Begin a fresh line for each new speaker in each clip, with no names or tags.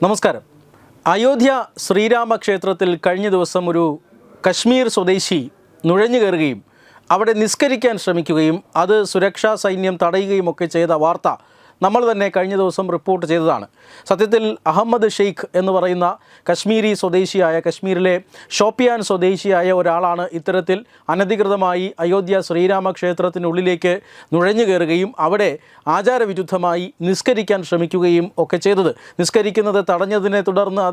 നമസ്കാരം. അയോധ്യ ശ്രീരാമക്ഷേത്രത്തിൽ കഴിഞ്ഞ ദിവസം ഒരു കശ്മീർ സ്വദേശി നുഴഞ്ഞു കയറുകയും അവിടെ നിസ്കരിക്കാൻ ശ്രമിക്കുകയും അത് സുരക്ഷാ സൈന്യം തടയുകയും ഒക്കെ ചെയ്ത വാർത്ത നമ്മൾ തന്നെ കഴിഞ്ഞ ദിവസം റിപ്പോർട്ട് ചെയ്തതാണ്. സത്യത്തിൽ അഹമ്മദ് ഷെയ്ഖ് എന്ന് പറയുന്ന കശ്മീരി സ്വദേശിയായ, കശ്മീരിലെ ഷോപ്പിയാൻ സ്വദേശിയായ ഒരാളാണ് ഇത്തരത്തിൽ അനധികൃതമായി അയോധ്യ ശ്രീരാമക്ഷേത്രത്തിനുള്ളിലേക്ക് നുഴഞ്ഞു കയറുകയും അവിടെ ആചാരവിരുദ്ധമായി നിസ്കരിക്കാൻ ശ്രമിക്കുകയും ഒക്കെ ചെയ്തത്. നിസ്കരിക്കുന്നത് തടഞ്ഞതിനെ തുടർന്ന്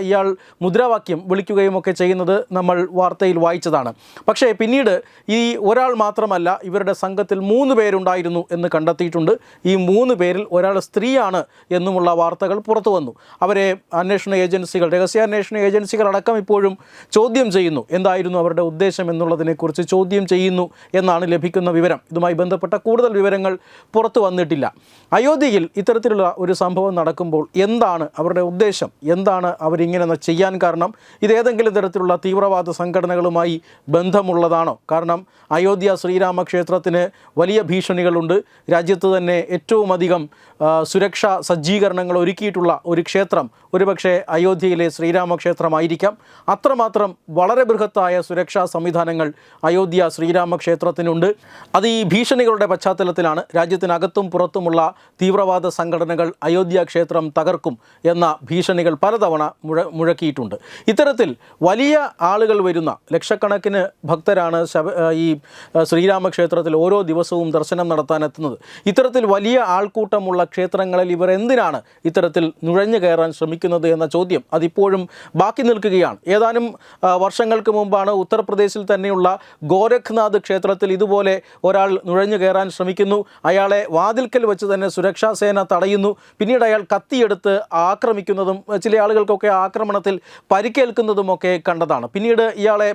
ഇയാൾ മുദ്രാവാക്യം വിളിക്കുകയും ഒക്കെ ചെയ്യുന്നത് നമ്മൾ വാർത്തയിൽ വായിച്ചതാണ്. പക്ഷേ പിന്നീട് ഈ ഒരാൾ മാത്രമല്ല, ഇവരുടെ സംഘത്തിൽ 3 പേരുണ്ടായിരുന്നു എന്ന് കണ്ടെത്തിയിട്ടുണ്ട്. ഈ 3 പേരിൽ ഒരാൾ സ്ത്രീയാണ് എന്നുമുള്ള വാർത്തകൾ പുറത്തു വന്നു. അവരെ അന്വേഷണ ഏജൻസികൾ, രഹസ്യാന്വേഷണ ഏജൻസികൾ അടക്കം ഇപ്പോഴും ചോദ്യം ചെയ്യുന്നു. എന്തായിരുന്നു അവരുടെ ഉദ്ദേശം എന്നുള്ളതിനെക്കുറിച്ച് ചോദ്യം ചെയ്യുന്നു എന്നാണ് ലഭിക്കുന്ന വിവരം. ഇതുമായി ബന്ധപ്പെട്ട കൂടുതൽ വിവരങ്ങൾ പുറത്തു വന്നിട്ടില്ല. അയോധ്യയിൽ ഇത്തരത്തിലുള്ള ഒരു സംഭവം നടക്കുമ്പോൾ എന്താണ് അവരുടെ ഉദ്ദേശം, എന്താണ് അവരിങ്ങനെ ചെയ്യാൻ കാരണം? ഇതേതെങ്കിലും തരത്തിലുള്ള തീവ്രവാദ സംഘടനകളുമായി ബന്ധമുള്ളതാണോ? കാരണം അയോധ്യ ശ്രീരാമക്ഷേത്രത്തിന് വലിയ ഭീഷണികളുണ്ട്. രാജ്യത്ത് തന്നെ ഏറ്റവും അധികം സുരക്ഷാ സജ്ജീകരണങ്ങൾ ഒരുക്കിയിട്ടുള്ള ഒരു ക്ഷേത്രം ഒരുപക്ഷെ അയോധ്യയിലെ ശ്രീരാമക്ഷേത്രമായിരിക്കാം. അത്രമാത്രം വളരെ ബൃഹത്തായ സുരക്ഷാ സംവിധാനങ്ങൾ അയോധ്യ ശ്രീരാമക്ഷേത്രത്തിനുണ്ട്. അത് ഈ ഭീഷണികളുടെ പശ്ചാത്തലത്തിലാണ് രാജ്യത്തിനകത്തും പുറത്തുമുള്ള തീവ്രവാദ സംഘടനകൾ അയോധ്യ ക്ഷേത്രം തകർക്കും എന്ന ഭീഷണികൾ പലതവണ മുഴക്കിയിട്ടുണ്ട്. ഇത്തരത്തിൽ വലിയ ആളുകൾ വരുന്ന ലക്ഷക്കണക്കിന് ഭക്തരാണ് ഈ ശ്രീരാമക്ഷേത്രത്തിൽ ഓരോ ദിവസവും ദർശനം നടത്താനെത്തുന്നത്. ഇത്തരത്തിൽ വലിയ ആൾക്കൂട്ടമുള്ള ക്ഷേത്രങ്ങളിൽ ഇവർ എന്തിനാണ് ഇത്തരത്തിൽ നുഴഞ്ഞു കയറാൻ ശ്രമിക്കുന്നത് എന്ന ചോദ്യം അതിപ്പോഴും ബാക്കി നിൽക്കുകയാണ്. ഏതാനും വർഷങ്ങൾക്ക് മുമ്പാണ് ഉത്തർപ്രദേശിൽ തന്നെയുള്ള ഗോരഖ്നാഥ് ക്ഷേത്രത്തിൽ ഇതുപോലെ ഒരാൾ നുഴഞ്ഞു കയറാൻ ശ്രമിക്കുന്നു. അയാളെ വാതിൽക്കൽ വെച്ച് തന്നെ സുരക്ഷാ സേന തടയുന്നു. പിന്നീട് അയാൾ കത്തിയെടുത്ത് ആക്രമിക്കുന്നതും ചില ആളുകൾക്കൊക്കെ ആക്രമണത്തിൽ പരിക്കേൽക്കുന്നതുമൊക്കെ കണ്ടതാണ്. പിന്നീട് ഇയാളെ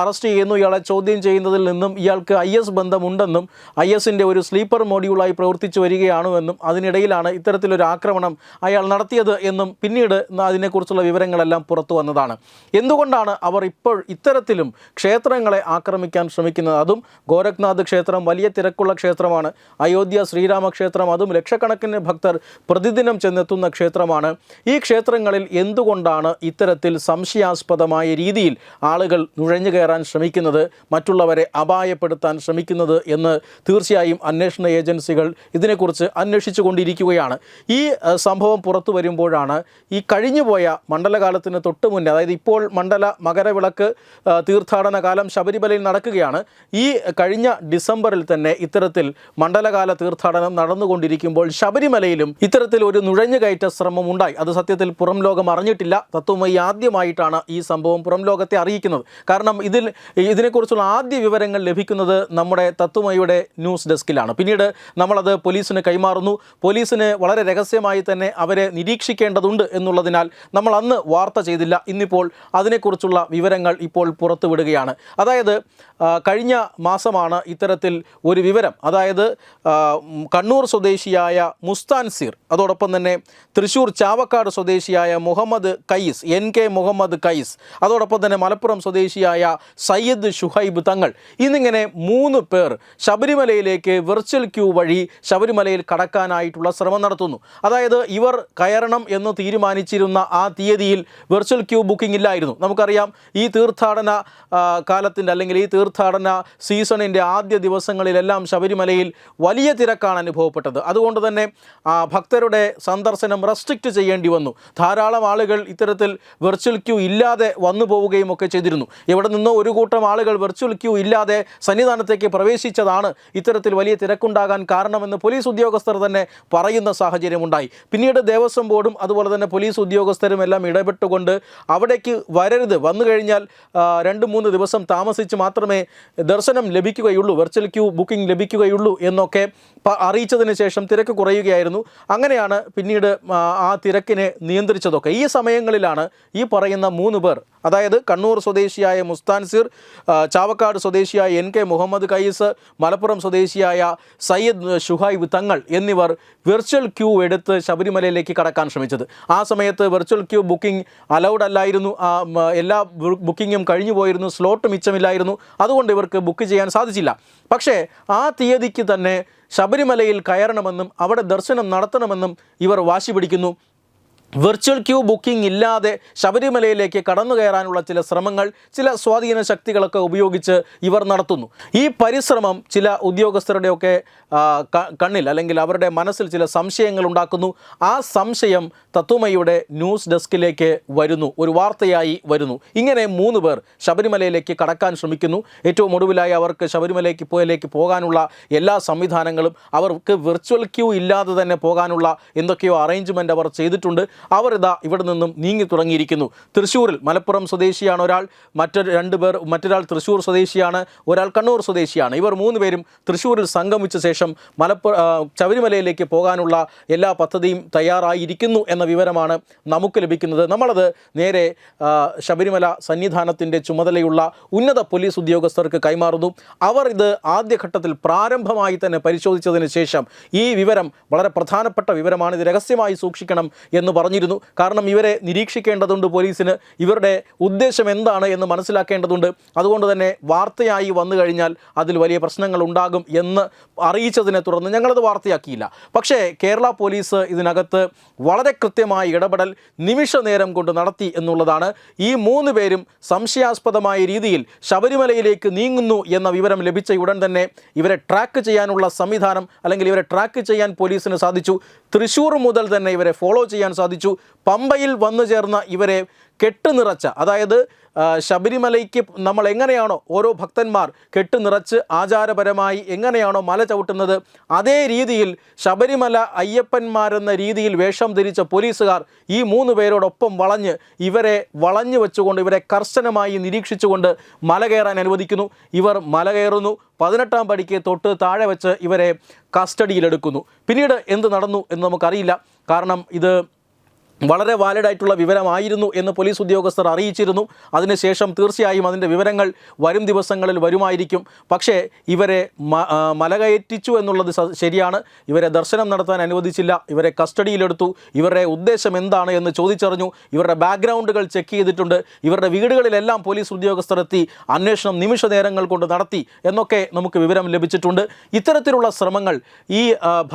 അറസ്റ്റ് ചെയ്യുന്നു. ഇയാളെ ചോദ്യം ചെയ്യുന്നതിൽ നിന്നും ഇയാൾക്ക് IS ബന്ധമുണ്ടെന്നും ISൻ്റെ ഒരു സ്ലീപ്പർ മോഡ്യൂളായി പ്രവർത്തിച്ചു വരികയാണെന്നും അതിനിടയിലാണ് ഇത്തരത്തിലൊരു ആക്രമണം അയാൾ നടത്തിയത് എന്നും പിന്നീട് അതിനെക്കുറിച്ചുള്ള വിവരങ്ങളെല്ലാം പുറത്തു വന്നതാണ്. എന്തുകൊണ്ടാണ് അവർ ഇപ്പോൾ ഇത്തരത്തിലും ക്ഷേത്രങ്ങളെ ആക്രമിക്കാൻ ശ്രമിക്കുന്നത്? അതും ഗോരഖ്നാഥ് ക്ഷേത്രം വലിയ തിരക്കുള്ള ക്ഷേത്രമാണ്. അയോധ്യ ശ്രീരാമക്ഷേത്രം അതും ലക്ഷക്കണക്കിന് ഭക്തർ പ്രതിദിനം ചെന്നെത്തുന്ന ക്ഷേത്രമാണ്. ഈ ക്ഷേത്രങ്ങളിൽ എന്തുകൊണ്ടാണ് ഇത്തരത്തിൽ സംശയാസ്പദമായ രീതിയിൽ ആളുകൾ നുഴഞ്ഞു കയറാൻ ശ്രമിക്കുന്നത്, മറ്റുള്ളവരെ അപായപ്പെടുത്താൻ ശ്രമിക്കുന്നത് എന്ന് തീർച്ചയായും അന്വേഷണ ഏജൻസികൾ ഇതിനെക്കുറിച്ച് അന്വേഷിച്ചു കൊണ്ടിരിക്കുകയാണ്. ഈ സംഭവം പുറത്തു വരുമ്പോഴാണ് ഈ കഴിഞ്ഞുപോയ മണ്ഡലകാലത്തിന് തൊട്ട് മുന്നേ, അതായത് ഇപ്പോൾ മകരവിളക്ക് തീർത്ഥാടന കാലം ശബരിമലയിൽ നടക്കുകയാണ്. ഈ കഴിഞ്ഞ ഡിസംബറിൽ തന്നെ ഇത്തരത്തിൽ മണ്ഡലകാല തീർത്ഥാടനം നടന്നുകൊണ്ടിരിക്കുമ്പോൾ ശബരിമലയിലും ഇത്തരത്തിൽ ഒരു നുഴഞ്ഞുകയറ്റ ശ്രമം ഉണ്ടായി. അത് സത്യത്തിൽ പുറം ലോകം അറിഞ്ഞിട്ടില്ല. തത്വമയി ആദ്യമായിട്ടാണ് ഈ സംഭവം പുറം ലോകത്തെ അറിയിക്കുന്നത്. കാരണം ഇതിനെക്കുറിച്ചുള്ള ആദ്യ വിവരങ്ങൾ ലഭിക്കുന്നത് നമ്മുടെ തത്വമയിയുടെ ന്യൂസ് ഡെസ്കിലാണ്. പിന്നീട് നമ്മളത് പോലീസിന് കൈമാറുന്നു. പോലീസിന് വളരെ രഹസ്യമായി തന്നെ അവരെ നിരീക്ഷിക്കേണ്ടതുണ്ട് എന്നുള്ളതിനാൽ നമ്മൾ അന്ന് വാർത്ത ചെയ്തില്ല. ഇന്നിപ്പോൾ അതിനെക്കുറിച്ചുള്ള വിവരങ്ങൾ ഇപ്പോൾ പുറത്തു വിടുകയാണ്. അതായത് കഴിഞ്ഞ മാസമാണ് ഇത്തരത്തിൽ ഒരു വിവരം, അതായത് കണ്ണൂർ സ്വദേശിയായ മുസ്താൻസിർ, അതോടൊപ്പം തന്നെ തൃശ്ശൂർ ചാവക്കാട് സ്വദേശിയായ മുഹമ്മദ് കയ്യിസ്, NK മുഹമ്മദ് കയ്യിസ്, അതോടൊപ്പം തന്നെ മലപ്പുറം സ്വദേശിയായ സയ്യിദ് ഷുഹൈബ് തങ്ങൾ, എന്നിങ്ങനെ 3 പേർ ശബരിമലയിലേക്ക് വെർച്വൽ ക്യൂ വഴി ശബരിമലയിൽ കടക്കാനായിട്ടുള്ള ശ്രമം നടത്തുന്നു. അതായത് ഇവർ കയറണം എന്ന് തീരുമാനിച്ചിരുന്ന ആ തീയതിയിൽ വെർച്വൽ ക്യൂ ബുക്കിംഗ് ഇല്ലായിരുന്നു. നമുക്കറിയാം, ഈ തീർത്ഥാടന കാലത്തിൻ്റെ അല്ലെങ്കിൽ ഈ തീർത്ഥാടന സീസണിൻ്റെ ആദ്യ ദിവസങ്ങളിലെല്ലാം ശബരിമലയിൽ വലിയ തിരക്കാണ് അനുഭവപ്പെട്ടത്. അതുകൊണ്ട് തന്നെ ഭക്തരുടെ സന്ദർശനം റെസ്ട്രിക്റ്റ് ചെയ്യേണ്ടി വന്നു. ധാരാളം ആളുകൾ ഇത്തരത്തിൽ വെർച്വൽ ക്യൂ ഇല്ലാതെ വന്നു പോവുകയും ഒക്കെ ചെയ്തിരുന്നു. ഇവിടെ നിന്നോ ഒരു കൂട്ടം ആളുകൾ വെർച്വൽ ക്യൂ ഇല്ലാതെ സന്നിധാനത്തേക്ക് പ്രവേശിച്ചതാണ് ഇത്തരത്തിൽ വലിയ തിരക്കുണ്ടാകാൻ കാരണമെന്ന് പോലീസ് ഉദ്യോഗസ്ഥർ തന്നെ പറയുന്ന സാഹചര്യമുണ്ടായി. പിന്നീട് ദേവസ്വം ബോർഡും അതുപോലെ തന്നെ പോലീസ് ഉദ്യോഗസ്ഥരും എല്ലാം ഇടപെട്ടുകൊണ്ട് അവിടേക്ക് വരരുത്, വന്നു കഴിഞ്ഞാൽ 2-3 ദിവസം താമസിച്ച് മാത്രമേ ദർശനം ലഭിക്കുകയുള്ളൂ, വെർച്വൽ ക്യൂ ബുക്കിംഗ് ലഭിക്കുകയുള്ളൂ എന്നൊക്കെ അറിയിച്ചതിന് ശേഷം തിരക്ക് കുറയുകയായിരുന്നു. അങ്ങനെയാണ് പിന്നീട് ആ തിരക്കിനെ നിയന്ത്രിച്ചതൊക്കെ. ഈ സമയങ്ങളിലാണ് ഈ പറയുന്ന 3 പേർ, അതായത് കണ്ണൂർ സ്വദേശിയായ മുസ്താൻസിർ, ചാവക്കാട് സ്വദേശിയായ NK മുഹമ്മദ് കയ്യിസ്, മലപ്പുറം സ്വദേശിയായ സയ്യിദ് ഷുഹൈബ് തങ്ങൾ എന്നിവർ വെർച്വൽ ക്യൂ എടുത്ത് ശബരിമലയിലേക്ക് കടക്കാൻ ശ്രമിച്ചത്. ആ സമയത്ത് വെർച്വൽ ക്യൂ ബുക്കിംഗ് അലൗഡ് അല്ലായിരുന്നു. എല്ലാ ബുക്കിങ്ങും കഴിഞ്ഞു പോയിരുന്നു, സ്ലോട്ട് മിച്ചമില്ലായിരുന്നു. അതുകൊണ്ട് ഇവർക്ക് ബുക്ക് ചെയ്യാൻ സാധിച്ചില്ല. പക്ഷേ ആ തീയതിക്ക് തന്നെ ശബരിമലയിൽ കയറണമെന്നും അവിടെ ദർശനം നടത്തണമെന്നും ഇവർ വാശി പിടിക്കുന്നു. വെർച്വൽ ക്യൂ ബുക്കിംഗ് ഇല്ലാതെ ശബരിമലയിലേക്ക് കടന്നു കയറാനുള്ള ചില ശ്രമങ്ങൾ ചില സ്വാധീന ശക്തികളൊക്കെ ഉപയോഗിച്ച് ഇവർ നടത്തുന്നു. ഈ പരിശ്രമം ചില ഉദ്യോഗസ്ഥരുടെയൊക്കെ കണ്ണിൽ അല്ലെങ്കിൽ അവരുടെ മനസ്സിൽ ചില സംശയങ്ങൾ ഉണ്ടാക്കുന്നു. ആ സംശയം തത്വമയിയുടെ ന്യൂസ് ഡെസ്കിലേക്ക് വരുന്നു, ഒരു വാർത്തയായി വരുന്നു. ഇങ്ങനെ 3 പേർ ശബരിമലയിലേക്ക് കടക്കാൻ ശ്രമിക്കുന്നു. ഏറ്റവും ഒടുവിലായി അവർക്ക് ശബരിമലയ്ക്ക് പോകാനുള്ള എല്ലാ സംവിധാനങ്ങളും, അവർക്ക് വെർച്വൽ ക്യൂ ഇല്ലാതെ തന്നെ പോകാനുള്ള എന്തൊക്കെയോ അറേഞ്ച്മെൻറ്റ് അവർ ചെയ്തിട്ടുണ്ട്. അവർ ഇവിടെ നിന്നും നീങ്ങി തുടങ്ങിയിരിക്കുന്നു. തൃശ്ശൂരിൽ മലപ്പുറം സ്വദേശിയാണ് ഒരാൾ, മറ്റൊരാൾ തൃശ്ശൂർ സ്വദേശിയാണ്, ഒരാൾ കണ്ണൂർ സ്വദേശിയാണ്. ഇവർ 3 പേരും തൃശ്ശൂരിൽ സംഗമിച്ച ശേഷം ശബരിമലയിലേക്ക് പോകാനുള്ള എല്ലാ പദ്ധതിയും തയ്യാറായിരിക്കുന്നു എന്ന വിവരമാണ് നമുക്ക് ലഭിക്കുന്നത്. നമ്മളത് നേരെ ശബരിമല സന്നിധാനത്തിൻ്റെ ചുമതലയുള്ള ഉന്നത പോലീസ് ഉദ്യോഗസ്ഥർക്ക് കൈമാറുന്നു. അവർ ഇത് ആദ്യഘട്ടത്തിൽ പ്രാരംഭമായി തന്നെ പരിശോധിച്ചതിന് ശേഷം ഈ വിവരം വളരെ പ്രധാനപ്പെട്ട വിവരമാണ്, ഇത് രഹസ്യമായി സൂക്ഷിക്കണം എന്ന് പറഞ്ഞിരുന്നു. കാരണം ഇവരെ നിരീക്ഷിക്കേണ്ടതുണ്ട് പോലീസിന്, ഇവരുടെ ഉദ്ദേശം എന്താണ് എന്ന് മനസ്സിലാക്കേണ്ടതുണ്ട്. അതുകൊണ്ട് തന്നെ വാർത്തയായി വന്നു കഴിഞ്ഞാൽ അതിൽ വലിയ പ്രശ്നങ്ങൾ ഉണ്ടാകും എന്ന് അറിയിച്ചതിനെ തുടർന്ന് ഞങ്ങളത് വാർത്തയാക്കിയില്ല. പക്ഷേ കേരള പോലീസ് ഇതിനകത്ത് വളരെ കൃത്യമായ ഇടപെടൽ നിമിഷ നേരം കൊണ്ട് നടത്തി എന്നുള്ളതാണ്. ഈ 3 പേരും സംശയാസ്പദമായ രീതിയിൽ ശബരിമലയിലേക്ക് നീങ്ങുന്നു എന്ന വിവരം ലഭിച്ച ഉടൻ തന്നെ ഇവരെ ട്രാക്ക് ചെയ്യാനുള്ള സംവിധാനം, അല്ലെങ്കിൽ ഇവരെ ട്രാക്ക് ചെയ്യാൻ പോലീസിന് സാധിച്ചു. തൃശ്ശൂർ മുതൽ തന്നെ ഇവരെ ഫോളോ ചെയ്യാൻ സാധിച്ചു. പമ്പയിൽ വന്നു ചേർന്ന ഇവരെ കെട്ടുനിറച്ച, അതായത് ശബരിമലയ്ക്ക് നമ്മൾ എങ്ങനെയാണോ ഓരോ ഭക്തന്മാർ കെട്ടുനിറച്ച് ആചാരപരമായി എങ്ങനെയാണോ മല ചവിട്ടുന്നത്, അതേ രീതിയിൽ ശബരിമല അയ്യപ്പന്മാരെന്ന രീതിയിൽ വേഷം ധരിച്ച പോലീസുകാർ ഈ 3 പേരോടൊപ്പം ഇവരെ വളഞ്ഞു വെച്ചുകൊണ്ട്, ഇവരെ കർശനമായി നിരീക്ഷിച്ചുകൊണ്ട് മല കയറാൻ അനുവദിക്കുന്നു. ഇവർ മല കയറുന്നു. 18ാം പടിക്ക് തൊട്ട് താഴെ വെച്ച് ഇവരെ കസ്റ്റഡിയിലെടുക്കുന്നു. പിന്നീട് എന്ത് നടന്നു എന്ന് നമുക്കറിയില്ല. കാരണം ഇത് വളരെ വാലിഡായിട്ടുള്ള വിവരമായിരുന്നു എന്ന് പോലീസ് ഉദ്യോഗസ്ഥർ അറിയിച്ചിരുന്നു. അതിനുശേഷം തീർച്ചയായും അതിൻ്റെ വിവരങ്ങൾ വരും ദിവസങ്ങളിൽ വരുമായിരിക്കും. പക്ഷേ ഇവരെ മലകയറ്റിച്ചു എന്നുള്ളത് ശരിയാണ്. ഇവരെ ദർശനം നടത്താൻ അനുവദിച്ചില്ല, ഇവരെ കസ്റ്റഡിയിലെടുത്തു. ഇവരുടെ ഉദ്ദേശം എന്താണ് എന്ന് ചോദിച്ചറിഞ്ഞു. ഇവരുടെ ബാക്ക്ഗ്രൗണ്ടുകൾ ചെക്ക് ചെയ്തിട്ടുണ്ട്. ഇവരുടെ വീടുകളിലെല്ലാം പോലീസ് ഉദ്യോഗസ്ഥർ എത്തി അന്വേഷണം നിമിഷ നേരങ്ങൾ കൊണ്ട് നടത്തി എന്നൊക്കെ നമുക്ക് വിവരം ലഭിച്ചിട്ടുണ്ട്. ഇത്തരത്തിലുള്ള ശ്രമങ്ങൾ ഈ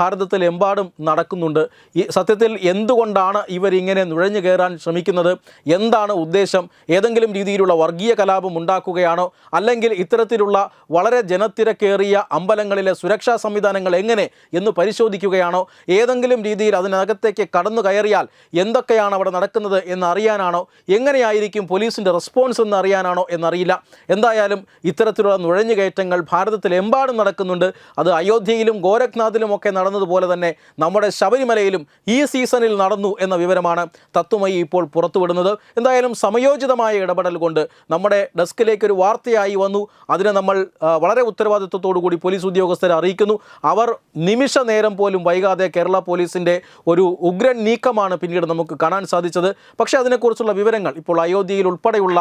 ഭാരതത്തിലെമ്പാടും നടക്കുന്നുണ്ട്. ഈ സത്യത്തിൽ എന്തുകൊണ്ടാണ് ഇവർ ഇങ്ങനെ നുഴഞ്ഞു കയറാൻ ശ്രമിക്കുന്നത്? എന്താണ് ഉദ്ദേശം? ഏതെങ്കിലും രീതിയിലുള്ള വർഗീയ കലാപം ഉണ്ടാക്കുകയാണോ? അല്ലെങ്കിൽ ഇത്തരത്തിലുള്ള വളരെ ജനത്തിരക്കേറിയ അമ്പലങ്ങളിലെ സുരക്ഷാ സംവിധാനങ്ങൾ എങ്ങനെ എന്ന് പരിശോധിക്കുകയാണോ? ഏതെങ്കിലും രീതിയിൽ അതിനകത്തേക്ക് കടന്നു കയറിയാൽ എന്തൊക്കെയാണ് അവിടെ നടക്കുന്നത് എന്നറിയാനാണോ? എങ്ങനെയായിരിക്കും പോലീസിൻ്റെ റെസ്പോൺസ് എന്ന് അറിയാനാണോ എന്നറിയില്ല. എന്തായാലും ഇത്തരത്തിലുള്ള നുഴഞ്ഞുകയറ്റങ്ങൾ ഭാരതത്തിലെമ്പാടും നടക്കുന്നുണ്ട്. അത് അയോധ്യയിലും ഗോരഖ്നാഥിലും ഒക്കെ നടന്നതുപോലെ തന്നെ നമ്മുടെ ശബരിമലയിലും ഈ സീസണിൽ നടന്നു എന്ന വിവരമാണ് തത്വമയി ഇപ്പോൾ പുറത്തുവിടുന്നത്. എന്തായാലും സമയോചിതമായ ഇടപെടൽ കൊണ്ട് നമ്മുടെ ഡെസ്കിലേക്ക് ഒരു വാർത്തയായി വന്നു. അതിനെ നമ്മൾ വളരെ ഉത്തരവാദിത്വത്തോടു കൂടി പോലീസ് ഉദ്യോഗസ്ഥരെ അറിയിക്കുന്നു. അവർ നിമിഷ നേരം പോലും വൈകാതെ കേരള പോലീസിൻ്റെ ഒരു ഉഗ്രൻ നീക്കമാണ് പിന്നീട് നമുക്ക് കാണാൻ സാധിച്ചത്. പക്ഷേ അതിനെക്കുറിച്ചുള്ള വിവരങ്ങൾ ഇപ്പോൾ അയോധ്യയിൽ ഉൾപ്പെടെയുള്ള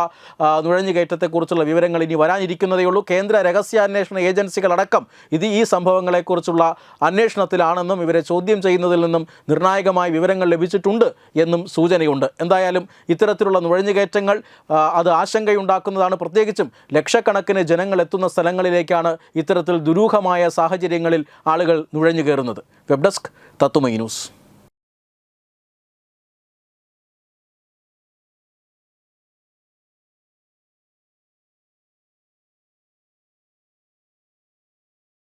നുഴഞ്ഞുകയറ്റത്തെക്കുറിച്ചുള്ള വിവരങ്ങൾ ഇനി വരാനിരിക്കുന്നതേ ഉള്ളൂ. കേന്ദ്ര രഹസ്യാന്വേഷണ ഏജൻസികളടക്കം ഈ സംഭവങ്ങളെക്കുറിച്ചുള്ള അന്വേഷണത്തിലാണെന്നും ഇവരെ ചോദ്യം ചെയ്യുന്നതിൽ നിന്നും നിർണായകമായ വിവരങ്ങൾ ലഭിച്ചിട്ടുണ്ട് എന്നും സൂചനയുണ്ട്. എന്തായാലും ഇത്തരത്തിലുള്ള നുഴഞ്ഞുകയറ്റങ്ങൾ അത് ആശങ്കയുണ്ടാക്കുന്നതാണ്. പ്രത്യേകിച്ചും ലക്ഷക്കണക്കിന് ജനങ്ങൾ എത്തുന്ന സ്ഥലങ്ങളിലേക്കാണ് ഇത്തരത്തിൽ ദുരൂഹമായ സാഹചര്യങ്ങളിൽ ആളുകൾ നുഴഞ്ഞു കയറുന്നത്. Web desk Tatwamayi news.